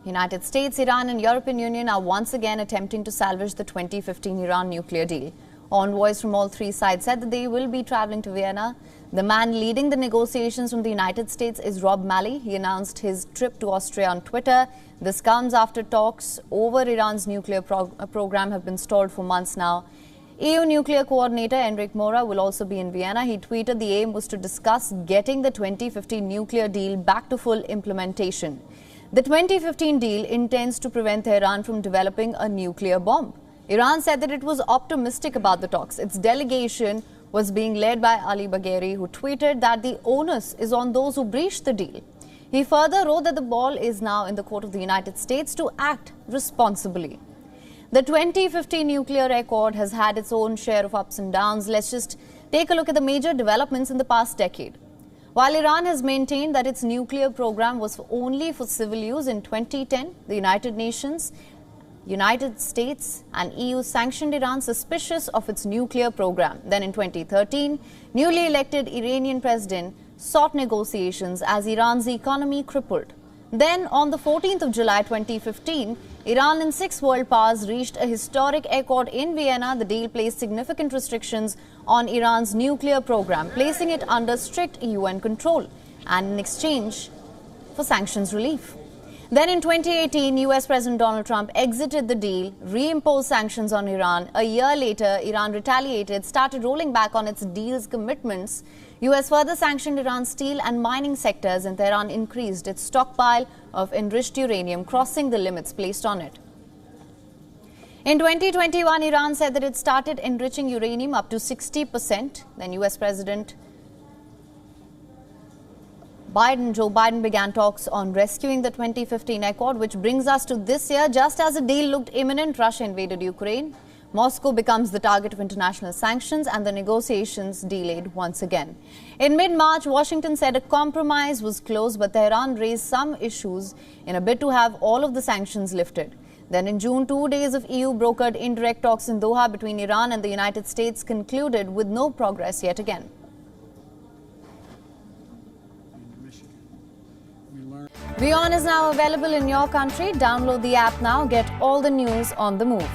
United States, Iran and European Union are once again attempting to salvage the 2015 Iran nuclear deal. Envoys from all three sides said that they will be traveling to Vienna. The man leading the negotiations from the United States is Rob Malley. He announced his trip to Austria on Twitter. This comes after talks over Iran's nuclear program have been stalled for months now. EU nuclear coordinator Enrique Mora will also be in Vienna. He tweeted the aim was to discuss getting the 2015 nuclear deal back to full implementation. The 2015 deal intends to prevent Tehran from developing a nuclear bomb. Iran said that it was optimistic about the talks. Its delegation was being led by Ali Bagheri, who tweeted that the onus is on those who breached the deal. He further wrote that the ball is now in the court of the United States to act responsibly. The 2015 nuclear accord has had its own share of ups and downs. Let's just take a look at the major developments in the past decade. While Iran has maintained that its nuclear program was only for civil use in 2010, the United Nations, United States and EU sanctioned Iran suspicious of its nuclear program. Then in 2013, newly elected Iranian president sought negotiations as Iran's economy crippled. Then on the 14th of July 2015, Iran and 6 world powers reached a historic accord in Vienna. The deal placed significant restrictions on Iran's nuclear program, placing it under strict UN control and in exchange for sanctions relief. Then in 2018, US President Donald Trump exited the deal, reimposed sanctions on Iran. A year later, Iran retaliated, started rolling back on its deal's commitments. US further sanctioned Iran's steel and mining sectors, and Tehran increased its stockpile of enriched uranium, crossing the limits placed on it. In 2021, Iran said that it started enriching uranium up to 60%. Then US President Joe Biden began talks on rescuing the 2015 accord, which brings us to this year. Just as the deal looked imminent, Russia invaded Ukraine. Moscow becomes the target of international sanctions and the negotiations delayed once again. In mid-March, Washington said a compromise was close, but Tehran raised some issues in a bid to have all of the sanctions lifted. Then in June, 2 days of EU-brokered indirect talks in Doha between Iran and the United States concluded with no progress yet again. WION is now available in your country. Download the app now. Get all the news on the move.